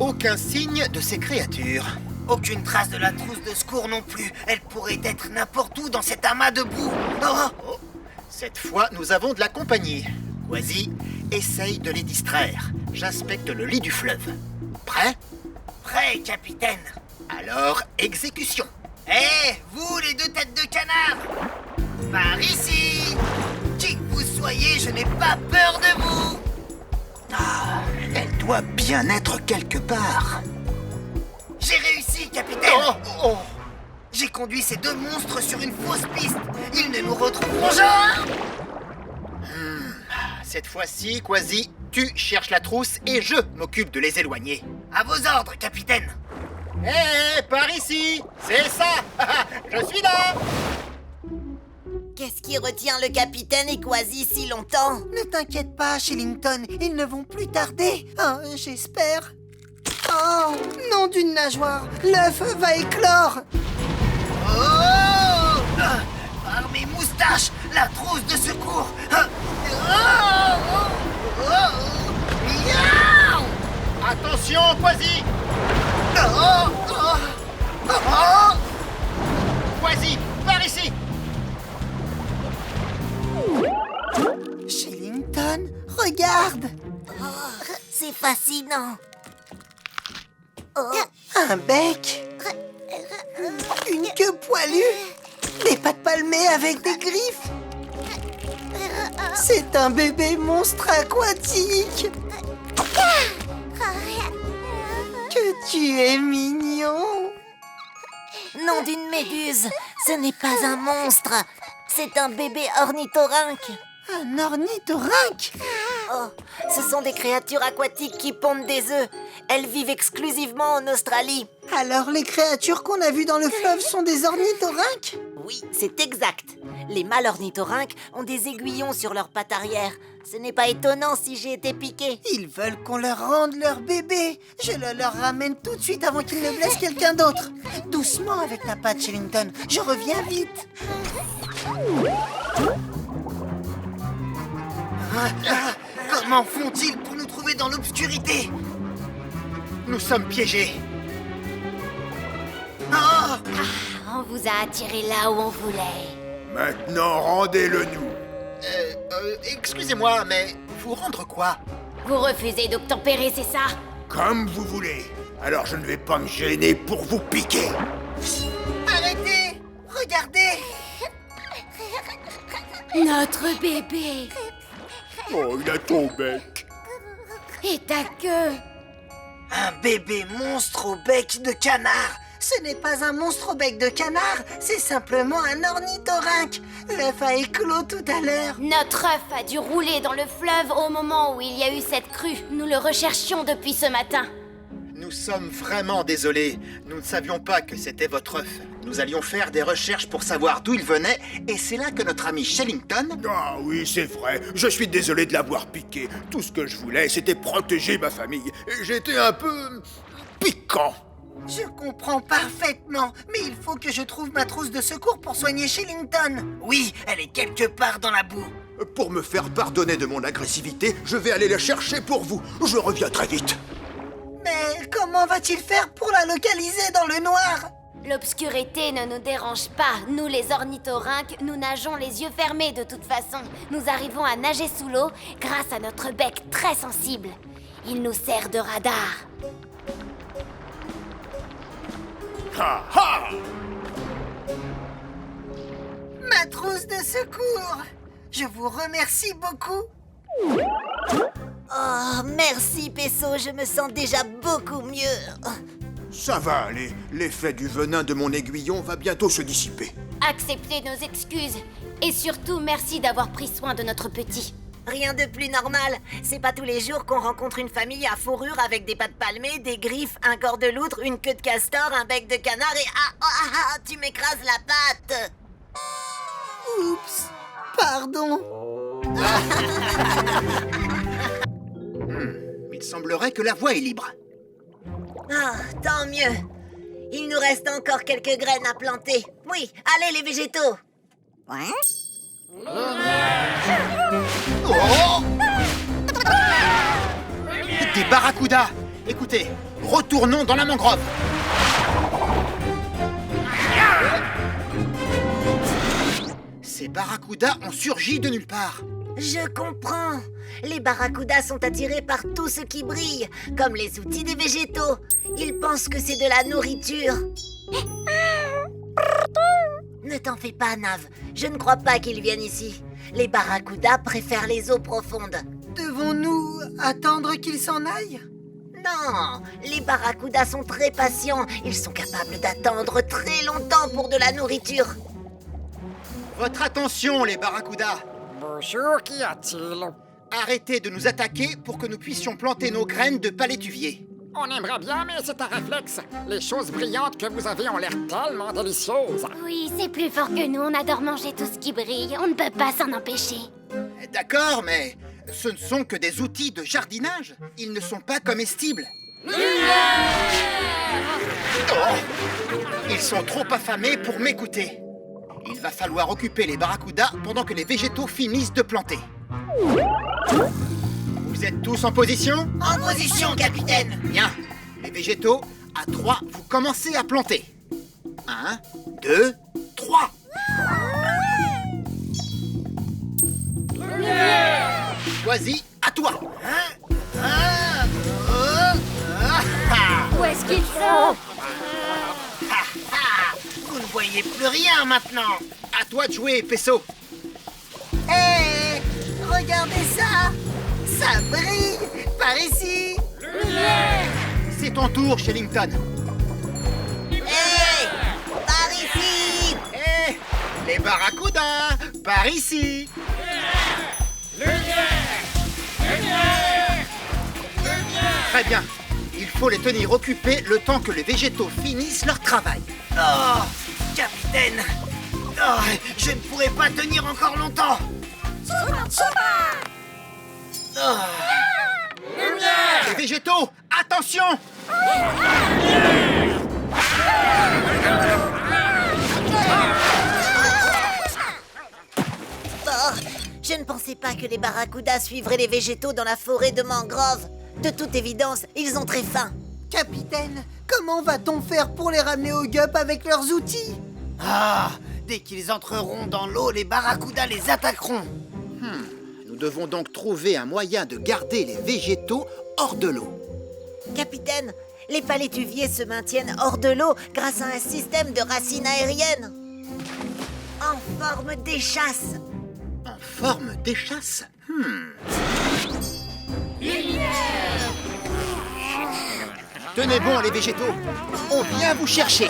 Aucun signe de ces créatures. Aucune trace de la trousse de secours non plus. Elle pourrait être n'importe où dans cet amas de boue. Oh, cette fois, nous avons de la compagnie. Quasi, essaye de les distraire. J'inspecte le lit du fleuve. Prêt? Prêt, capitaine. Alors, exécution. Hé, vous les deux têtes de canard! Par ici! Qui que vous soyez, je n'ai pas peur de vous! Ah, elle doit bien être quelque part. J'ai réussi, capitaine! Oh. J'ai conduit ces deux monstres sur une fausse piste. Ils ne nous retrouveront jamais! Cette fois-ci, Quasi, tu cherches la trousse et je m'occupe de les éloigner. À vos ordres, capitaine! Hé, par ici! C'est ça! Je suis là! Qu'est-ce qui retient le capitaine et Quasi si longtemps? Ne t'inquiète pas, Shillington, ils ne vont plus tarder. Oh, j'espère. Oh, nom d'une nageoire, l'œuf va éclore. Oh! Par mes moustaches, la trousse de secours! Miaou! Attention, Quasi! Quasi, par ici! Shillington, regarde. C'est fascinant. Un bec. Une queue poilue. Des pattes palmées avec des griffes. C'est un bébé monstre aquatique. Que tu es mignon. Nom d'une méduse, ce n'est pas un monstre. C'est un bébé ornithorynque. Un ornithorynque. Oh, ce sont des créatures aquatiques qui pondent des œufs. Elles vivent exclusivement en Australie. Alors les créatures qu'on a vues dans le fleuve sont des ornithorynques? Oui, c'est exact. Les mâles ornithorynques ont des aiguillons sur leurs pattes arrière. Ce n'est pas étonnant si j'ai été piquée. Ils veulent qu'on leur rende leur bébé. Je le leur ramène tout de suite avant qu'ils ne blessent quelqu'un d'autre. Doucement avec ta patte, Shillington. Je reviens vite. Comment font-ils pour nous trouver dans l'obscurité? Nous sommes piégés. Oh! On vous a attiré là où on voulait. Maintenant, rendez-le-nous. Excusez-moi, mais vous rendre quoi? Vous refusez d'obtempérer, c'est ça? Comme vous voulez. Alors je ne vais pas me gêner pour vous piquer. Arrêtez! Regardez! Notre bébé! Oh, il a ton bec. Et ta queue! Un bébé monstre au bec de canard! Ce n'est pas un monstre au bec de canard, c'est simplement un ornithorynque. L'œuf a éclos tout à l'heure. Notre œuf a dû rouler dans le fleuve au moment où il y a eu cette crue. Nous le recherchions depuis ce matin. Nous sommes vraiment désolés. Nous ne savions pas que c'était votre œuf. Nous allions faire des recherches pour savoir d'où il venait, et c'est là que notre ami Shillington... Ah oui, c'est vrai. Je suis désolé de l'avoir piqué. Tout ce que je voulais, c'était protéger ma famille. Et j'étais un peu... piquant. Je comprends parfaitement, mais il faut que je trouve ma trousse de secours pour soigner Shillington. Oui, elle est quelque part dans la boue. Pour me faire pardonner de mon agressivité, je vais aller la chercher pour vous. Je reviens très vite. Mais comment va-t-il faire pour la localiser dans le noir? L'obscurité ne nous dérange pas. Nous, les ornithorynques, nous nageons les yeux fermés de toute façon. Nous arrivons à nager sous l'eau grâce à notre bec très sensible. Il nous sert de radar. Ha ha! Ma trousse de secours. Je vous remercie beaucoup. Oh, merci, Pesso, je me sens déjà beaucoup mieux. Ça va aller. L'effet du venin de mon aiguillon va bientôt se dissiper. Acceptez nos excuses. Et surtout, merci d'avoir pris soin de notre petit. Rien de plus normal. C'est pas tous les jours qu'on rencontre une famille à fourrure avec des pattes palmées, des griffes, un corps de loutre, une queue de castor, un bec de canard et... tu m'écrases la patte. Oups, pardon. Il semblerait que la voie est libre. Ah, tant mieux. Il nous reste encore quelques graines à planter. Oui, allez les végétaux. Oh! Des barracudas! Écoutez, retournons dans la mangrove. Ces barracudas ont surgi de nulle part. Je comprends. Les barracudas sont attirés par tout ce qui brille, comme les outils des végétaux. Ils pensent que c'est de la nourriture. Ne t'en fais pas, Nav. Je ne crois pas qu'ils viennent ici. Les barracudas préfèrent les eaux profondes. Devons-nous attendre qu'ils s'en aillent? Non, les barracudas sont très patients. Ils sont capables d'attendre très longtemps pour de la nourriture. Votre attention, les barracudas. Bonjour, qu'y a-t-il? Arrêtez de nous attaquer pour que nous puissions planter nos graines de palétuvier. On aimerait bien, mais c'est un réflexe. Les choses brillantes que vous avez ont l'air tellement délicieuses. Oui, c'est plus fort que nous, on adore manger tout ce qui brille. On ne peut pas s'en empêcher. D'accord, mais ce ne sont que des outils de jardinage. Ils ne sont pas comestibles. Oh, ils sont trop affamés pour m'écouter. Il va falloir occuper les barracudas pendant que les végétaux finissent de planter. Vous êtes tous en position? En position, capitaine. Bien. Les végétaux, à 3, vous commencez à planter. 1, 2, 3. Choisis, à toi. Où est-ce qu'ils sont? Vous ne voyez plus rien maintenant. À toi de jouer, Pesso. Hé, regardez ça! Ça brille par ici! C'est ton tour, Shellington. Hé! Par ici! Hé, les barracudas, par ici. Très bien. Il faut les tenir occupés le temps que les végétaux finissent leur travail. Oh, capitaine. Oh, je ne pourrai pas tenir encore longtemps. Oh. Les végétaux, attention! Oh, je ne pensais pas que les barracudas suivraient les végétaux dans la forêt de mangrove. De toute évidence, ils ont très faim. Capitaine, comment va-t-on faire pour les ramener au gup avec leurs outils? Ah, dès qu'ils entreront dans l'eau, les barracudas les attaqueront. Nous devons donc trouver un moyen de garder les végétaux hors de l'eau. Capitaine, les palétuviers se maintiennent hors de l'eau grâce à un système de racines aériennes. En forme d'échasse. En forme d'échasse? Tenez bon, les végétaux. On vient vous chercher.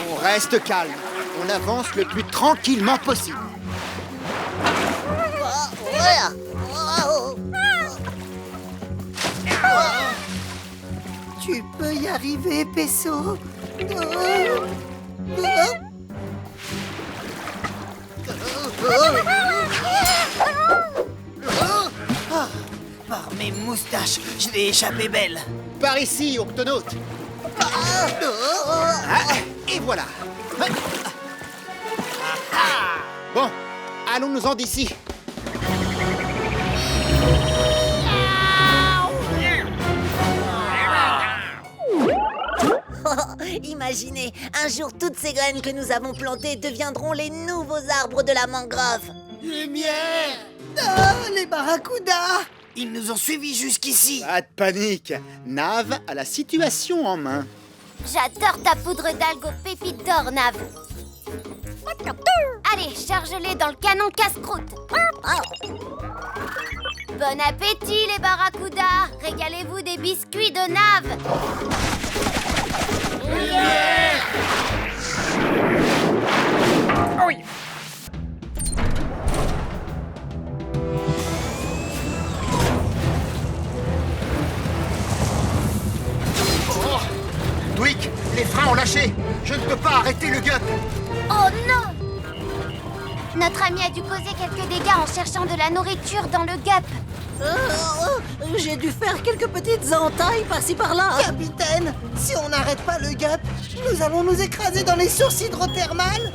On reste calme. On avance le plus tranquillement possible. Tu peux y arriver, Pesso. Par mes moustaches, je l'ai échappé belle. Par ici, octonaute. Ah, et voilà. Bon, allons-nous-en d'ici. Imaginez, un jour toutes ces graines que nous avons plantées deviendront les nouveaux arbres de la mangrove. Lumière! Ah, les barracudas! Ils nous ont suivis jusqu'ici. Pas de panique. Nav a la situation en main. J'adore ta poudre d'algues aux pépites d'or, Nav. Allez, charge-les dans le canon casse-croûte. Bon appétit, les barracudas. Régalez-vous des biscuits de Nav. Oui. Dwick, les freins ont lâché. Je ne peux pas arrêter le gup. Oh non! Notre ami a dû causer quelques dégâts en cherchant de la nourriture dans le gup. J'ai dûu faire quelques petites entailles par-ci par-là. Capitaine, si on n'arrête pas le gup, nous allons nous écraser dans les sources hydrothermales.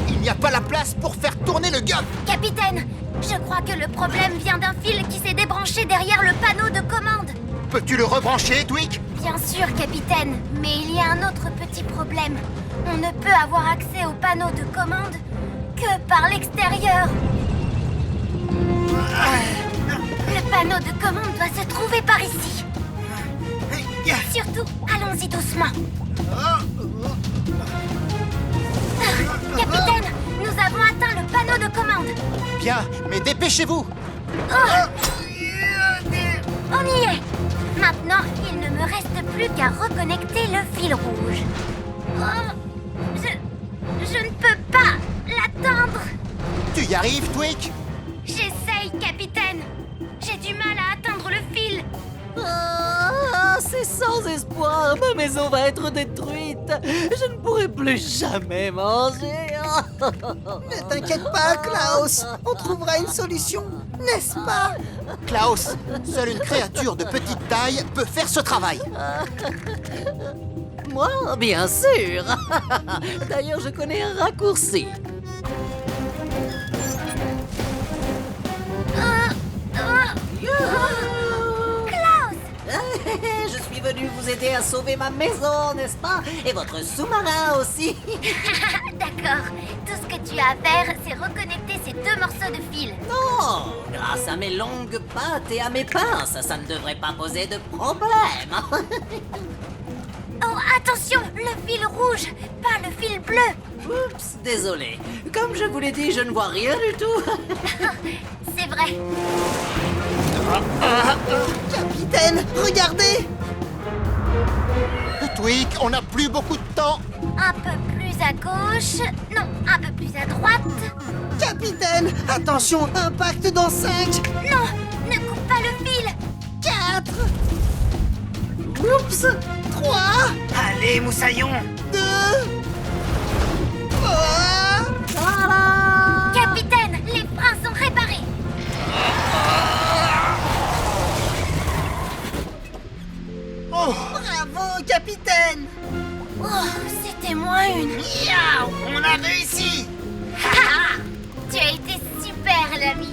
Il n'y a pas la place pour faire tourner le gup. Capitaine, je crois que le problème vient d'un fil qui s'est débranché derrière le panneau de commande. Peux-tu le rebrancher, Twig? Bien sûr, capitaine, mais il y a un autre petit problème. On ne peut avoir accès au panneau de commande que par l'extérieur. Le panneau de commande doit se trouver par ici. Surtout, allons-y doucement. Capitaine, nous avons atteint le panneau de commande. Bien, mais dépêchez-vous. On y est. Maintenant, il ne me reste plus qu'à reconnecter le fil rouge. Je ne peux pas l'atteindre. Tu y arrives, Twig? J'essaye, capitaine. J'ai du mal à atteindre le fil. C'est sans espoir. Ma maison va être détruite. Je ne pourrai plus jamais manger. Ne t'inquiète pas, Klaus. On trouvera une solution, n'est-ce pas? Klaus, seule une créature de petite taille peut faire ce travail. Moi, bien sûr. D'ailleurs, je connais un raccourci. Klaus! Je suis venu vous aider à sauver ma maison, n'est-ce pas? Et votre sous-marin aussi. D'accord. Tout ce que tu as à faire, c'est reconnecter ces deux morceaux de fil. Non, grâce à mes longues pattes et à mes pinces, ça ne devrait pas poser de problème. Oh, attention! Le fil rouge, pas le fil bleu. Oups, désolé. Comme je vous l'ai dit, je ne vois rien du tout. C'est vrai. Capitaine, regardez! Twig, on n'a plus beaucoup de temps. Un peu plus à gauche. Non, un peu plus à droite. Capitaine, attention, impact dans 5, Non, ne coupe pas le fil. 4, oups, 3, Allez, Moussaillon. 2, Capitaine, les freins sont réparés. bravo, capitaine! Oh, c'était moins une. Miaou, on a réussi. Tu as été super, l'ami.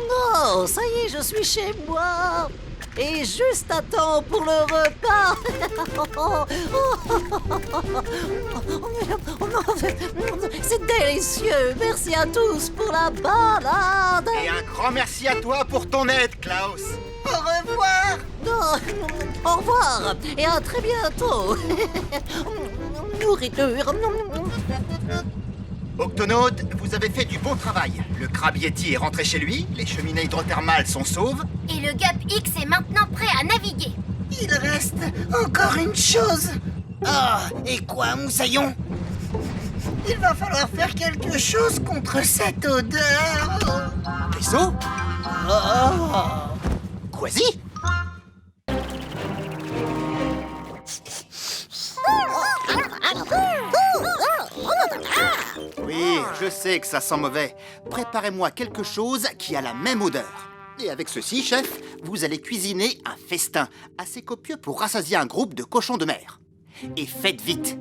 Non, ça y est, je suis chez moi. Et juste à temps pour le repas. C'est délicieux. Merci à tous pour la balade. Et un grand merci à toi pour ton aide, Klaus. Au revoir! Au revoir et à très bientôt. Nourriture. Octonautes, vous avez fait du bon travail. Le crabe Yeti est rentré chez lui, les cheminées hydrothermales sont sauves. Et le Gup X est maintenant prêt à naviguer. Il reste encore une chose. Et quoi, Moussaillon? Il va falloir faire quelque chose contre cette odeur. Vaisseau? Quasi? Oui, je sais que ça sent mauvais. Préparez-moi quelque chose qui a la même odeur. Et avec ceci, chef, vous allez cuisiner un festin assez copieux pour rassasier un groupe de cochons de mer. Et faites vite.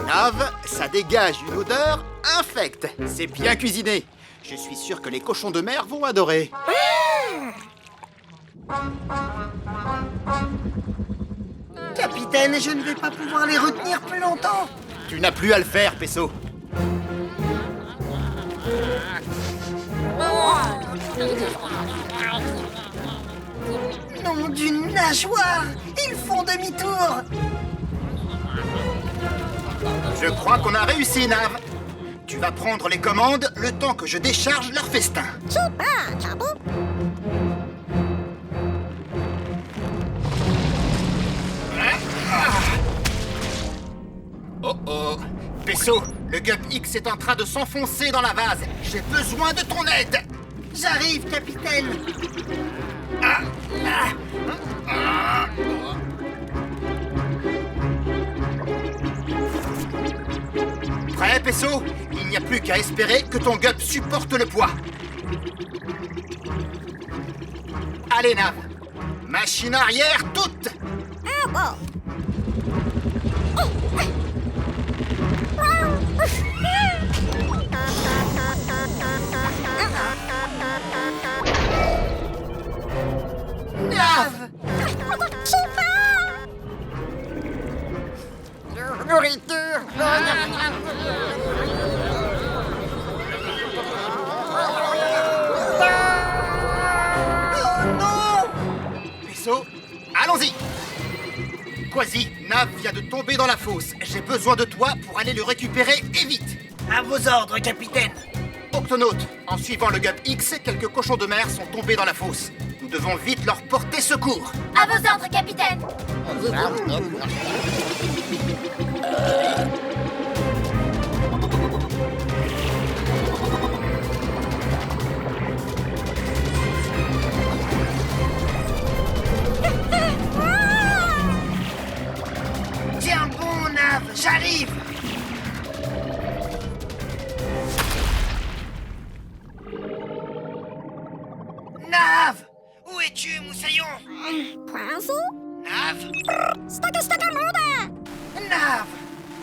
Nave, ça dégage une odeur infecte. C'est bien cuisiné. Je suis sûr que les cochons de mer vont adorer. Capitaine, je ne vais pas pouvoir les retenir plus longtemps. Tu n'as plus à le faire, Pesso. Nom d'une nageoire! Ils font demi-tour! Je crois qu'on a réussi, Nave. Tu vas prendre les commandes le temps que je décharge leur festin. Oh oh, Pesso, le Gup X est en train de s'enfoncer dans la vase. J'ai besoin de ton aide. J'arrive, capitaine. Prêt, Pesso? Il n'y a plus qu'à espérer que ton Gup supporte le poids. Allez, Nav. Machine arrière toute. Nav! Nourriture. Pesso, allons-y. Quasi, Nav vient de tomber dans la fosse. J'ai besoin de toi pour aller le récupérer et vite. À vos ordres, capitaine. Octonaute, en suivant le Gup X, quelques cochons de mer sont tombés dans la fosse. Nous devons vite leur porter secours. À vos ordres, capitaine. Tiens bon, Nav, j'arrive. Nav! Où es-tu, Moussaillon? Nav? Nav!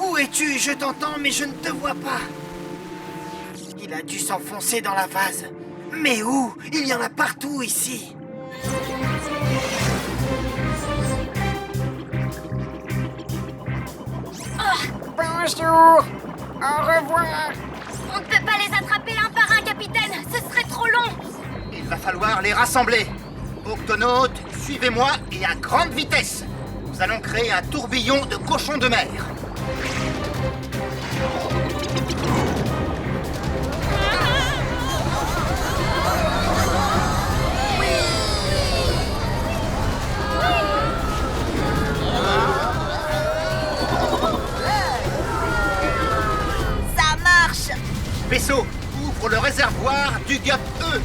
Où es-tu? Je t'entends, mais je ne te vois pas. Il a dû s'enfoncer dans la vase. Mais où? Il y en a partout ici. Bonjour. Au revoir. On ne peut pas les attraper un par un, capitaine. Ce serait trop long. Il va falloir les rassembler. Octonaute, suivez-moi et à grande vitesse. Nous allons créer un tourbillon de cochons de mer. Ça marche! Vaisseau, ouvre le réservoir du Gup E.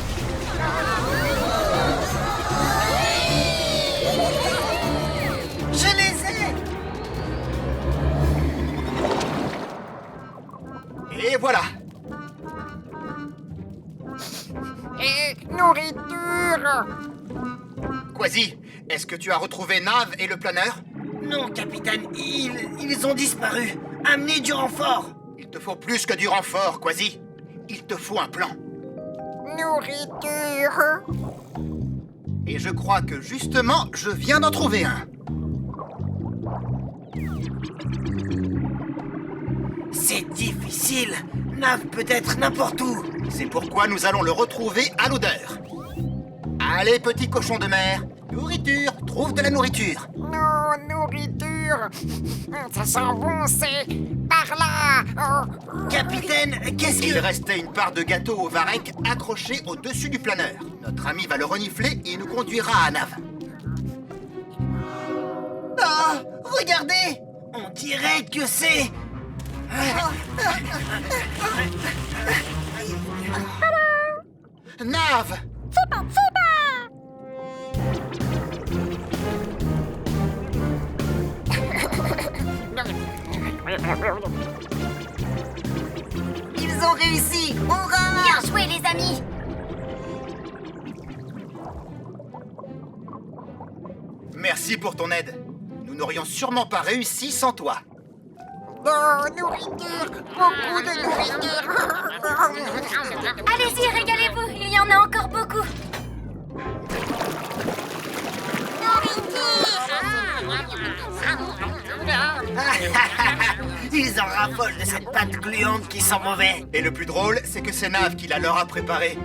Je les ai! Et voilà. Et nourriture. Quasi, est-ce que tu as retrouvé Nav et le planeur? Non, capitaine, ils ont disparu. Amenez du renfort. Il te faut plus que du renfort, Quasi. Il te faut un plan. Nourriture. Et je crois que justement, je viens d'en trouver un. C'est difficile. Nav peut être n'importe où. C'est pourquoi nous allons le retrouver à l'odeur. Allez, petit cochon de mer. Nourriture, trouve de la nourriture. Non, nourriture. Ça sent bon, c'est par là. Oh. Capitaine, qu'est-ce Il que... restait une part de gâteau au varech accrochée au-dessus du planeur. Notre ami va le renifler et il nous conduira à Nav. Ah, regardez! On dirait que c'est... Nav! Ils ont réussi! Hurrah! Bien joué, les amis. Merci pour ton aide. Nous n'aurions sûrement pas réussi sans toi. Oh, nourriture. Beaucoup de nourriture. Allez-y, régalez-vous. Il y en a encore beaucoup. Ils en raffolent de cette pâte gluante qui sent mauvais. Et le plus drôle, c'est que c'est Nav qui la leur a préparé.